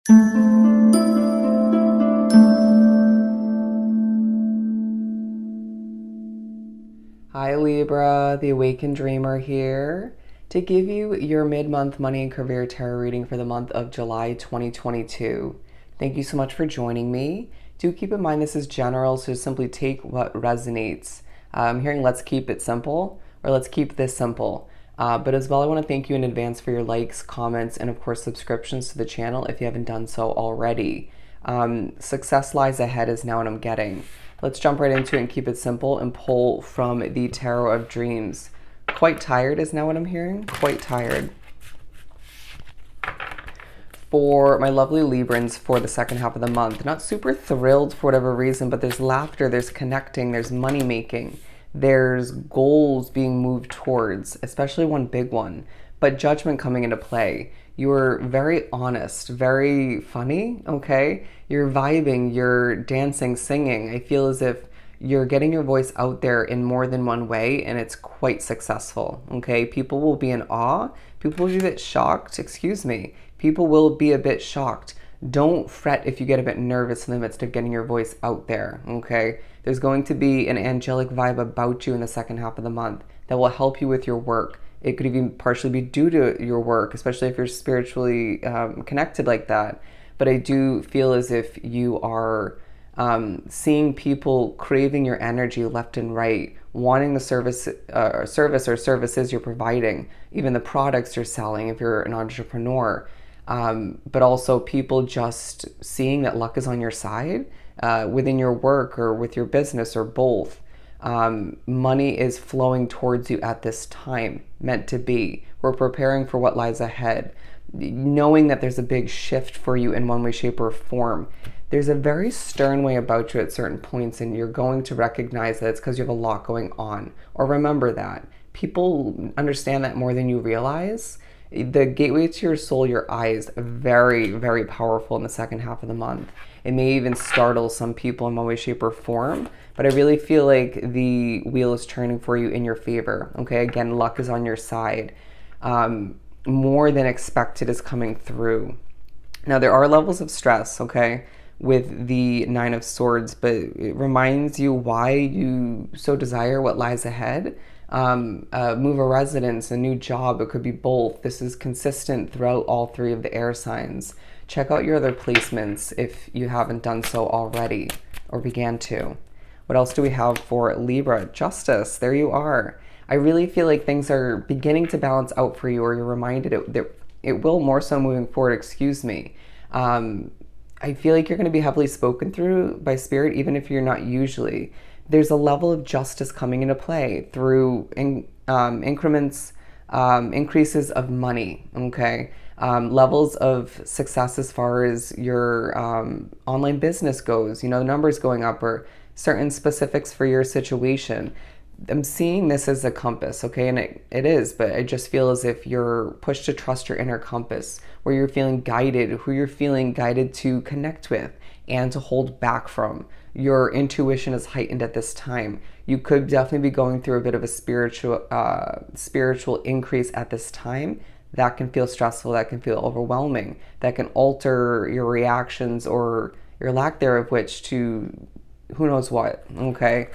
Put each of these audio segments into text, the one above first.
Hi Libra, the Awakened Dreamer here to give you your mid-month money and career tarot reading for the month of July 2022. Thank you so much for joining me. Do keep in mind this is general, so simply take what resonates. I'm hearing let's keep it simple, or let's keep this simple. But as well, I want to thank you in advance for your likes, comments, and of course subscriptions to the channel if you haven't done so already. Success lies ahead is now what I'm getting. Let's jump right into it and keep it simple and pull from the Tarot of Dreams. Quite tired is now what I'm hearing. Quite tired. For my lovely Librans for the second half of the month. Not super thrilled for whatever reason, but there's laughter, there's connecting, there's money making. There's goals being moved towards, especially one big one, but judgment coming into play. You're very honest, very funny, okay? You're vibing, you're dancing, singing. I feel as if you're getting your voice out there in more than one way, and it's quite successful, okay? People will be in awe. People will be a bit shocked, excuse me. People will be a bit shocked. Don't fret if you get a bit nervous in the midst of getting your voice out there, okay? There's going to be an angelic vibe about you in the second half of the month that will help you with your work. It could even partially be due to your work, especially if you're spiritually connected like that. But I do feel as if you are seeing people craving your energy left and right, wanting the service or services you're providing, even the products you're selling if you're an entrepreneur. But also people just seeing that luck is on your side within your work or with your business or both. Money is flowing towards you at this time, meant to be. We're preparing for what lies ahead, knowing that there's a big shift for you in one way, shape, or form. There's a very stern way about you at certain points, and you're going to recognize that it's because you have a lot going on. Or remember that. People understand that more than you realize. The gateway to your soul, your eyes, very, very powerful in the second half of the month. It may even startle some people in one way, shape, or form, but I really feel like the wheel is turning for you in your favor. Okay, again, luck is on your side. More than expected is coming through. Now, there are levels of stress, okay, with the Nine of Swords, but it reminds you why you so desire what lies ahead. Move a residence, a new job, it could be both. This is consistent throughout all three of the air signs. Check out your other placements if you haven't done so already or began to. What else do we have for Libra? Justice, there you are. I really feel like things are beginning to balance out for you, or you're reminded it will more so moving forward, excuse me. I feel like you're going to be heavily spoken through by spirit, even if you're not usually. There's a level of justice coming into play through increments, increases of money, okay? Levels of success as far as your online business goes, you know, numbers going up or certain specifics for your situation. I'm seeing this as a compass, okay? And it is, but I just feel as if you're pushed to trust your inner compass, where you're feeling guided, who you're feeling guided to connect with and to hold back from. Your intuition is heightened at this time. You could definitely be going through a bit of a spiritual increase at this time. That can feel stressful, that can feel overwhelming, that can alter your reactions or your lack thereof, which to who knows what, okay?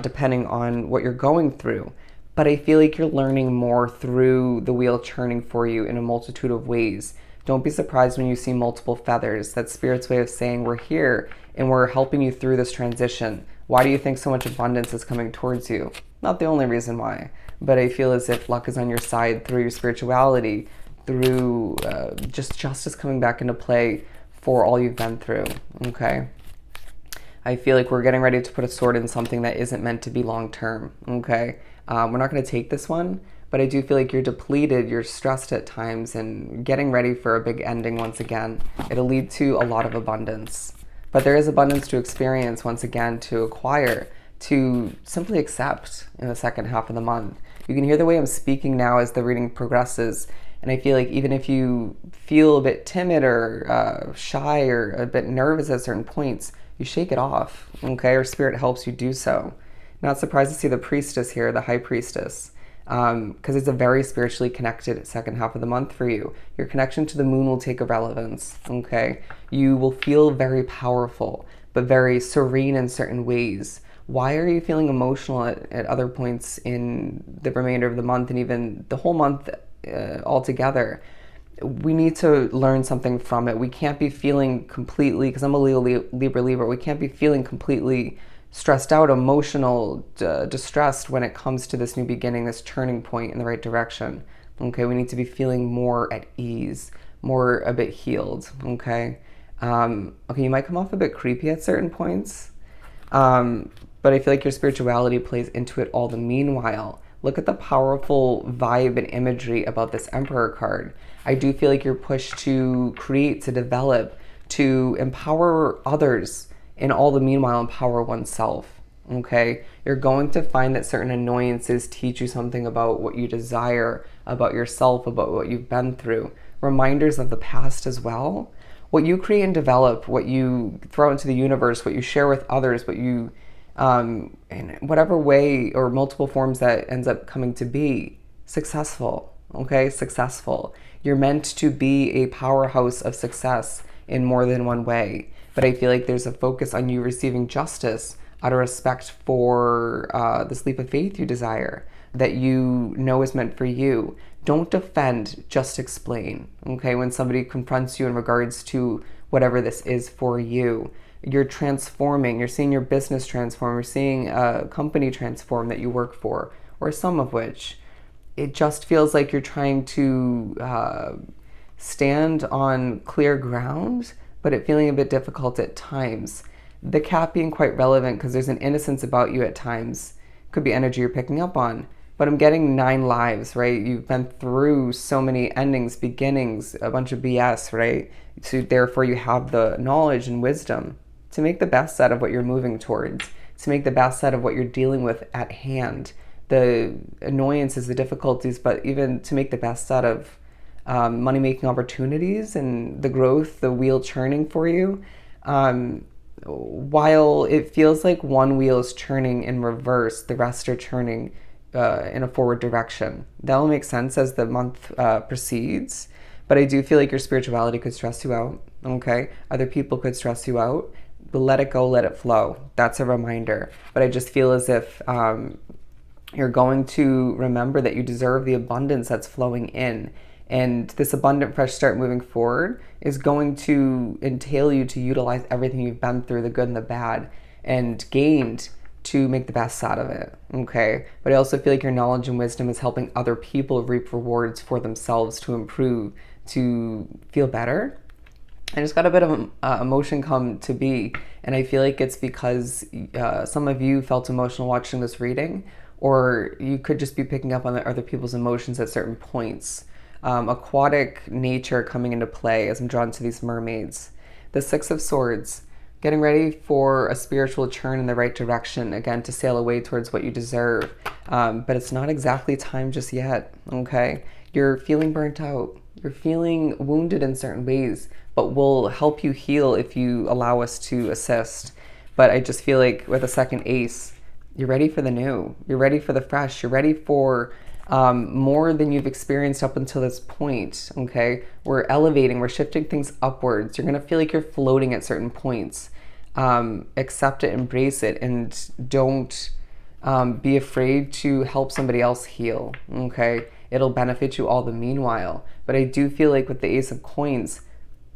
Depending on what you're going through. But I feel like you're learning more through the wheel churning for you in a multitude of ways. Don't be surprised when you see multiple feathers. That's Spirit's way of saying we're here and we're helping you through this transition. Why do you think so much abundance is coming towards you? Not the only reason why, but I feel as if luck is on your side through your spirituality, through just justice coming back into play for all you've been through, okay? I feel like we're getting ready to put a sword in something that isn't meant to be long-term, okay? We're not going to take this one, but I do feel like you're depleted, you're stressed at times, and getting ready for a big ending once again. It'll lead to a lot of abundance. But there is abundance to experience once again, to acquire, to simply accept in the second half of the month. You can hear the way I'm speaking now as the reading progresses, and I feel like even if you feel a bit timid or shy or a bit nervous at certain points, you shake it off, okay? Or Spirit helps you do so. Not surprised to see the priestess here, the high priestess. because it's a very spiritually connected second half of the month for you. Your connection to the moon will take a relevance, okay? You will feel very powerful, but very serene in certain ways. Why are you feeling emotional at other points in the remainder of the month and even the whole month altogether? We need to learn something from it. We can't be feeling completely, because I'm a Libra, we can't be feeling completely stressed out, emotional, distressed when it comes to this new beginning, this turning point in the right direction. Okay, we need to be feeling more at ease, more a bit healed. Okay, okay, you might come off a bit creepy at certain points, but I feel like your spirituality plays into it all the meanwhile. Look at the powerful vibe and imagery about this Emperor card. I do feel like you're pushed to create, to develop, to empower others, and all the meanwhile empower oneself. Okay, you're going to find that certain annoyances teach you something about what you desire, about yourself, about what you've been through. Reminders of the past as well. What you create and develop, what you throw into the universe, what you share with others, what you in whatever way or multiple forms that ends up coming to be, successful. Okay, successful. You're meant to be a powerhouse of success in more than one way. But I feel like there's a focus on you receiving justice out of respect for this leap of faith you desire, that you know is meant for you. Don't defend, just explain. Okay, when somebody confronts you in regards to whatever this is for you, you're transforming, you're seeing your business transform, you're seeing a company transform that you work for, or some of which. It just feels like you're trying to stand on clear ground, but it feeling a bit difficult at times. The cat being quite relevant because there's an innocence about you at times. Could be energy you're picking up on. But I'm getting 9 lives, right? You've been through so many endings, beginnings, a bunch of BS, right? So therefore you have the knowledge and wisdom to make the best out of what you're moving towards, to make the best out of what you're dealing with at hand. The annoyances, the difficulties, but even to make the best out of money-making opportunities and the growth, the wheel churning for you. While it feels like one wheel is churning in reverse, the rest are churning in a forward direction. That'll make sense as the month proceeds, but I do feel like your spirituality could stress you out, okay? Other people could stress you out, but let it go, let it flow. That's a reminder. But I just feel as if you're going to remember that you deserve the abundance that's flowing in. And this abundant fresh start moving forward is going to entail you to utilize everything you've been through, the good and the bad, and gained to make the best out of it, okay? But I also feel like your knowledge and wisdom is helping other people reap rewards for themselves, to improve, to feel better. I just got a bit of emotion come to be, and I feel like it's because some of you felt emotional watching this reading, or you could just be picking up on other people's emotions at certain points. Aquatic nature coming into play as I'm drawn to these mermaids. The Six of Swords, getting ready for a spiritual turn in the right direction, again, to sail away towards what you deserve. But it's not exactly time just yet, okay? You're feeling burnt out. You're feeling wounded in certain ways, but we'll help you heal if you allow us to assist. But I just feel like with a second ace, you're ready for the new. You're ready for the fresh. You're ready for more than you've experienced up until this point, okay? We're elevating, we're shifting things upwards. You're gonna feel like you're floating at certain points. Accept it, embrace it, and don't be afraid to help somebody else heal, okay? It'll benefit you all the meanwhile. But I do feel like with the Ace of Coins,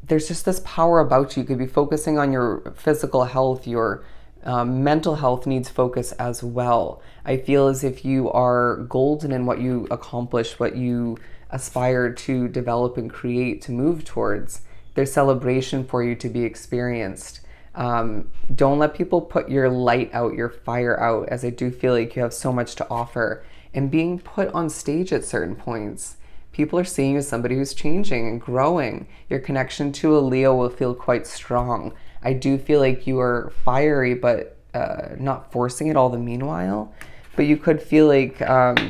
there's just this power about you. You could be focusing on your physical health, your mental health needs focus as well. I feel as if you are golden in what you accomplish, what you aspire to develop and create, to move towards. There's celebration for you to be experienced. Don't let people put your light out, your fire out, as I do feel like you have so much to offer. And being put on stage at certain points, people are seeing you as somebody who's changing and growing. Your connection to a Leo will feel quite strong. I do feel like you are fiery, but not forcing it all the meanwhile. But you could feel like there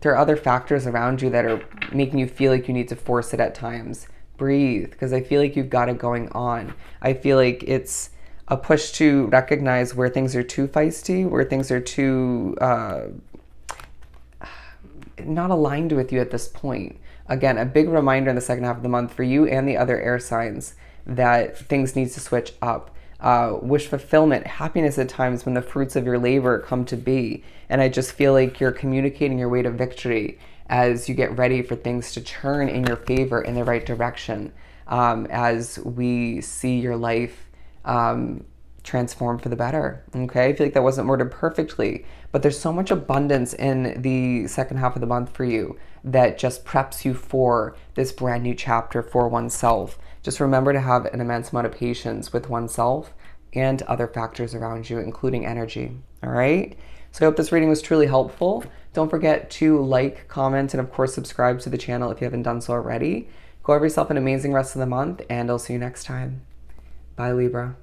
are other factors around you that are making you feel like you need to force it at times. Breathe, because I feel like you've got it going on. I feel like it's a push to recognize where things are too feisty, where things are too not aligned with you at this point. Again, a big reminder in the second half of the month for you and the other air signs that things need to switch up. Wish fulfillment, happiness at times when the fruits of your labor come to be. And I just feel like you're communicating your way to victory as you get ready for things to turn in your favor in the right direction, as we see your life transform for the better. Okay, I feel like that wasn't worded perfectly, but there's so much abundance in the second half of the month for you that just preps you for this brand new chapter for oneself. Just remember to have an immense amount of patience with oneself and other factors around you, including energy. All right, so I hope this reading was truly helpful. Don't forget to like, comment, and of course subscribe to the channel if you haven't done so already. Go have yourself an amazing rest of the month, and I'll see you next time. Bye, Libra.